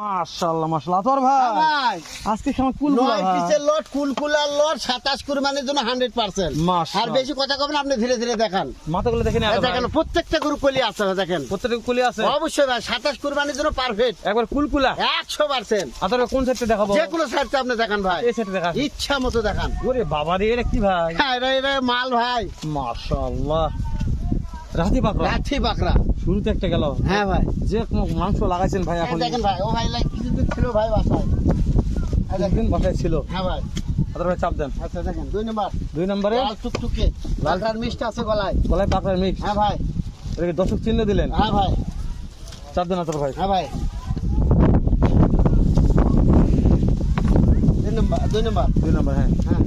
মাশাআল্লাহ মাশাআল্লাহ তোর ভাই ভাই আজকে সময় কুলকুলা নয় পিসের লট কুলকুলার লট 27 কুরবানির জন্য 100%। মাশাআল্লাহ। আর বেশি কথা কবেন আপনি ধীরে ধীরে দেখান। মাথাগুলো দেখেন এই দেখেন প্রত্যেকটা গরু কলি আছে দেখেন। প্রত্যেকটা কুলি আছে অবশ্যই ভাই 27 কুরবানির জন্য পারফেক্ট একবার কুলকুলা 100%। আর তোর কোন সেটটা দেখাবো যে কোনো সাইডটা আপনি দেখান ভাই, এই সেটটা দেখা ইচ্ছা মতো দেখান। ওরে বাবা রে এটা কি ভাই হ্যাঁ এটা মাল ভাই, মাশাআল্লাহ রাতি পাকড়া লাঠি বাকরা। শুরুতে একটা গেল হ্যাঁ ভাই যে মাংস লাগাইছেন ভাই এই এখন দেখেন ভাই, ও ভাই কিছুদিন ছিল ভাই বাসায়। এই দেখেন একদিন বাসায় ছিল হ্যাঁ ভাই। আর ভাই চাপ দেন আচ্ছা দেখেন 2 নম্বর দুই নম্বরে লাল টুকটুকে লালটার মিষ্টি আছে গলায়। গলায় পাকড়ার মিক্স হ্যাঁ ভাই এটাকে দর্শক চিহ্ন দিলেন হ্যাঁ ভাই চাপ দেন তোর ভাই হ্যাঁ ভাই 2 নম্বর দুই নম্বর হ্যাঁ হ্যাঁ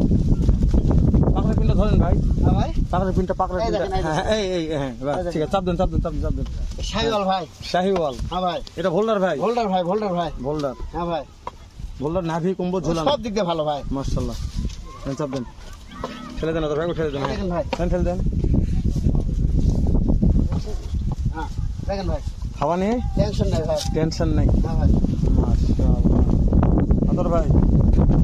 পাকড়ার পিনটা ধরেন ভাই হ্যাঁ ভাই পাকড়ার পিনটা পাকড়ার এই পিনটা দেখেন, এই দেখেন। হ্যাঁ এই হ্যাঁ বাস, এই দেখেন। ঠিক আছে চাপ দেন চাপ দেন চাপ দেন চাপ দেন শাহিওয়াল ভাই শাহিওয়াল হ্যাঁ ভাই এটা ভোল্ডার ভাই ভোল্ডার ভাই ভোল্ডার ভাই ভোল্ডার হ্যাঁ ভাই ভোল্ডার নাভি কুম্ভ ঝুলানো সব দিক দিয়ে ভালো ভাই। মাশাআল্লাহ দেন চাপ দেন ঠেলে দেন তোর ভাই ঠেলে দেন হ্যাঁ দেখেন ভাই দেন ঠেলে দেন হ্যাঁ দেখেন ভাই খাওয়া নিয়ে টেনশন নাই ভাই টেনশন নাই হ্যাঁ ভাই মাশাআল্লাহ তোর ভাই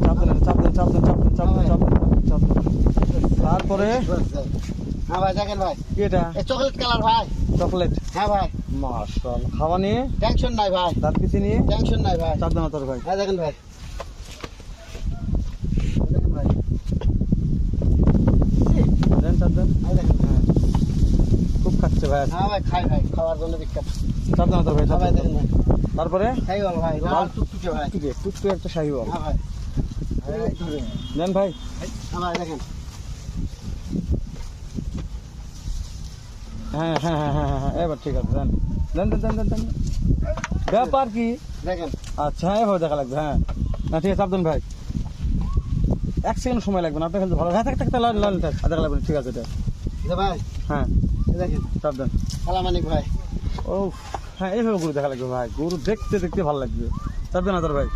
চাপ দেন চাপ দেন চাপ দেন চাপ দেন চাপ দেন চাপ দেন চাপ দেন তারপরে হ্যাঁ ভাই দেখেন ভাই কি এটা এই চকলেট কালার ভাই চকলেট হ্যাঁ ভাই মাশাআল্লাহ খাওয়া নিয়ে টেনশন নাই ভাই দাঁত পিছি নিয়ে টেনশন নাই ভাই চাপ দেন তোর ভাই হ্যাঁ দেখেন ভাই দেখেন ভাই দেন চাপ দেন হ্যাঁ দেখেন হ্যাঁ খুব খাচ্ছে ভাই আজকে। হ্যাঁ ভাই খাই ভাই খাওয়ার জন্য বিখ্যাত। চাপ দেন তোর ভাই হ্যাঁ চাপ ভাই দেন দেখেন ভাই তারপরে শাহিওয়াল ভাই লাল টুকটুকে ভাই টুকটুকে একটা শাহিওয়াল হ্যাঁ ভাই দেন ভাই হ্যাঁ ভাই দেখেন হ্যাঁ হ্যাঁ হ্যাঁ হ্যাঁ হ্যাঁ এবার ঠিক আছে দেন দেন দেন দেন দেন দেন। ব্যাপার কি দেখেন আচ্ছা হ্যাঁ এভাবে দেখা লাগবে হ্যাঁ না ঠিক আছে চাপ দেন ভাই 1 সেকেন্ড সময় লাগবে না আপনার খেলতে ভালো হ্যাঁ থাকতে লাইন লাইন দেখা লাগবে না, ঠিক আছে এটা এটা ভাই হ্যাঁ এই দেখেন চাপ দেন কালামানিক ভাই ও হ্যাঁ এইভাবে গরু দেখা লাগবে ভাই গরু দেখতে দেখতে ভালো লাগবে চাপ দেন তোর ভাই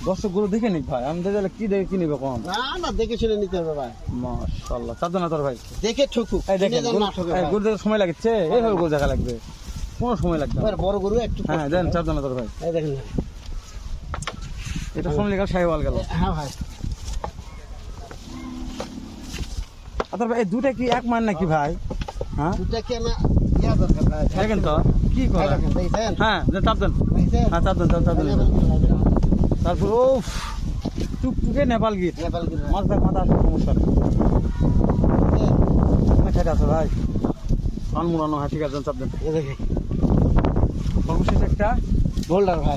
দর্শক গরু দেখে নিক ভাই আমি দেখলে কি দেখে কি নিবে কম না না দেখে শুনে নিতে হবে ভাই, মাশাআল্লাহ চাপ দেন তোর ভাই দেখে ঠকুক এই দেখেন কিনে যেন না ঠকে ভাই। গরু দেখতে সময় লাগছে এইভাবে গরু দেখা লাগবে কোনো সময় লাগবে না। এবার বড় গরু একটু হ্যাঁ কষ্ট দেন হয়। চাপ দেন তোর ভাই এই দেখেন ভাই এটা শুনলে গেল শাহিওয়াল গেল হ্যাঁ ভাই আচ্ছা ভাই এই দুটা কি এক মান নাকি ভাই হ্যাঁ দুটা কি না ইয়া দরকার ভাই দেখেন তো কি ভাই করে দেখেন দেখেন হ্যাঁ দেন, চাপ দেন দেখেন হ্যাঁ চাপ দেন চাপ দেন তারপর ও টুকটুকে নেপাল গিট নেপাল গরু মাথা মাথা আসলে সমস্যা নেই অনেক খাইতে আছে ভাই কান মুড়ানো হ্যাঁ ঠিক আছে দেন, চাপ দেন এই দেখেন সর্বশেষ একটা বোল্ডার ভাই